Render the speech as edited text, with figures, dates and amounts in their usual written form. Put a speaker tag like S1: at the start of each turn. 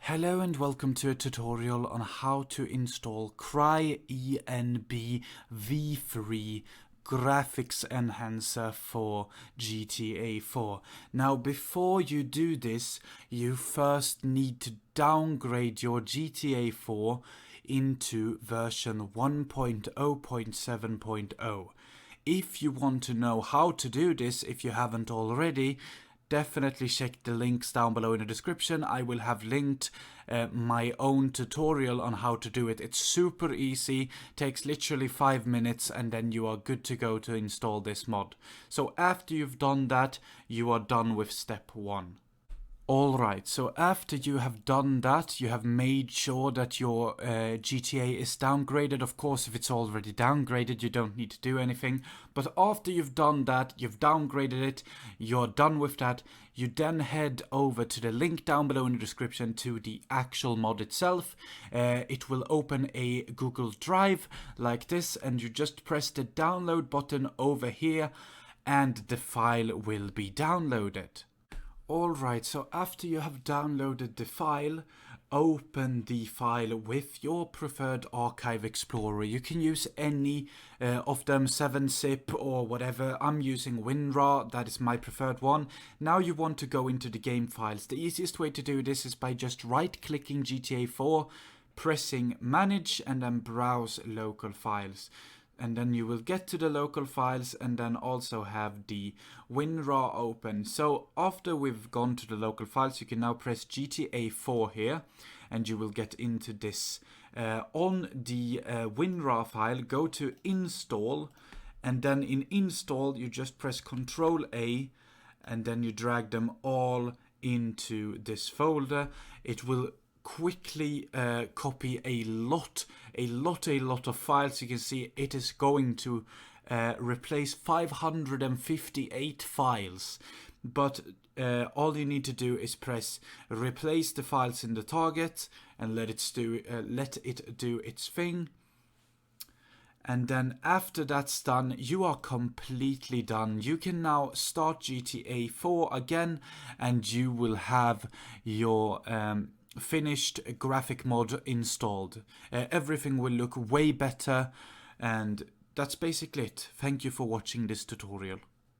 S1: Hello and welcome to a tutorial on how to install Cryenb v3 graphics enhancer for GTA 4. Now before you do this, you first need to downgrade your GTA 4 into version 1.0.7.0. If you want to know how to do this, if you haven't already, definitely check the links down below in the description. I will have linked my own tutorial on how to do it. It's super easy, takes literally 5 minutes, and then you are good to go to install this mod. So after you've done that, you are done with step 1. Alright, so after you have done that, you have made sure that your GTA is downgraded. Of course, if it's already downgraded, you don't need to do anything. But after you've done that, you've downgraded it, you're done with that, you then head over to the link down below in the description to the actual mod itself. It will open a Google Drive like this, and you just press the download button over here, and the file will be downloaded. Alright, so after you have downloaded the file, open the file with your preferred archive explorer. You can use any of them, 7-zip or whatever. I'm using WinRAR, that is my preferred one. Now you want to go into the game files. The easiest way to do this is by just right-clicking GTA 4, pressing Manage, and then Browse Local Files. And then you will get to the local files and then also have the WinRAR open. So after we've gone to the local files, you can now press GTA 4 here and you will get into this. On the WinRAR file, go to Install, and then in Install you just press Ctrl A and then you drag them all into this folder. It will quickly copy a lot of files. You can see it is going to replace 558 files, but all you need to do is press replace the files in the target and let it do its thing. And then after that's done, you are completely done. You can now start GTA 4 again and you will have your finished graphic mod installed. Everything will look way better, and that's basically it. Thank you for watching this tutorial.